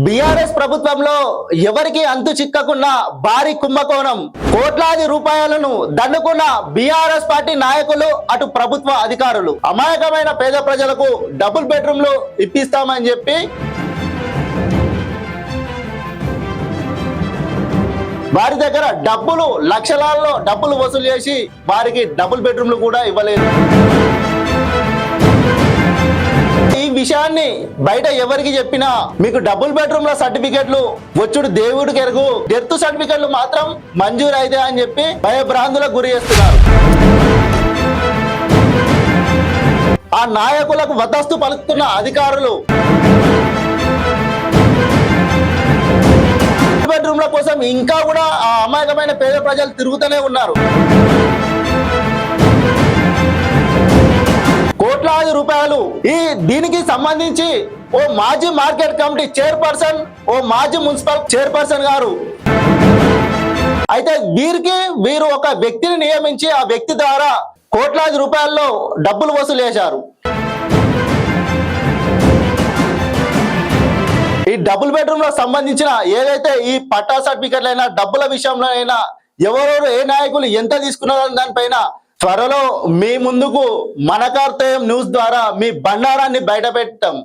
BRS ప్రభుత్వంలో ఎవరికి అంతు చిక్కకున్న భారీ కుంభకోణం, కోట్లాది రూపాయలను దండుకున్న బీఆర్ఎస్ పార్టీ నాయకులు, అటు ప్రభుత్వ అధికారులు అమాయకమైన పేద ప్రజలకు డబుల్ బెడ్రూమ్లు ఇప్పిస్తామని చెప్పి వారి దగ్గర డబ్బులు లక్షలాల్లో డబ్బులు వసూలు చేసి వారికి డబుల్ బెడ్రూమ్లు కూడా ఇవ్వలేదు. ఈ విషయాన్ని బయట ఎవరికి చెప్పినా మీకు డబుల్ బెడ్రూమ్ల సర్టిఫికెట్లు వచ్చుడు దేవుడికి ఎరుగు, డెత్ సర్టిఫికెట్లు మాత్రం మంజూరు అయితే అని చెప్పి భయభ్రాంతులకు గురి చేస్తున్నారు. ఆ నాయకులకు వద్దస్తు పలుకుతున్న అధికారులు బెడ్రూమ్ల కోసం ఇంకా కూడా ఆ అమాయకమైన పేద ప్రజలు తిరుగుతూనే ఉన్నారు. కోట్లాది రూపాయలు దీనికి సంబంధించి ఓ మాజీ మార్కెట్ కమిటీ చైర్పర్సన్, ఓ మాజీ మున్సిపల్ చైర్పర్సన్ గారు అయితే వీరు ఒక వ్యక్తిని నియమించి ఆ వ్యక్తి ద్వారా కోట్లాది రూపాయల్లో డబ్బులు వసూలు చేశారు. ఈ డబుల్ బెడ్రూమ్ లో సంబంధించిన ఏదైతే ఈ పట్టా సర్టిఫికెట్లు అయినా డబ్బుల విషయంలో అయినా ఎవరెవరు ఏ నాయకులు ఎంత తీసుకున్నారని దానిపైన త్వరలో మీ ముందుకు మన కార్తవ్యం న్యూస్ ద్వారా మీ బండారాన్ని బయట పెట్టాం.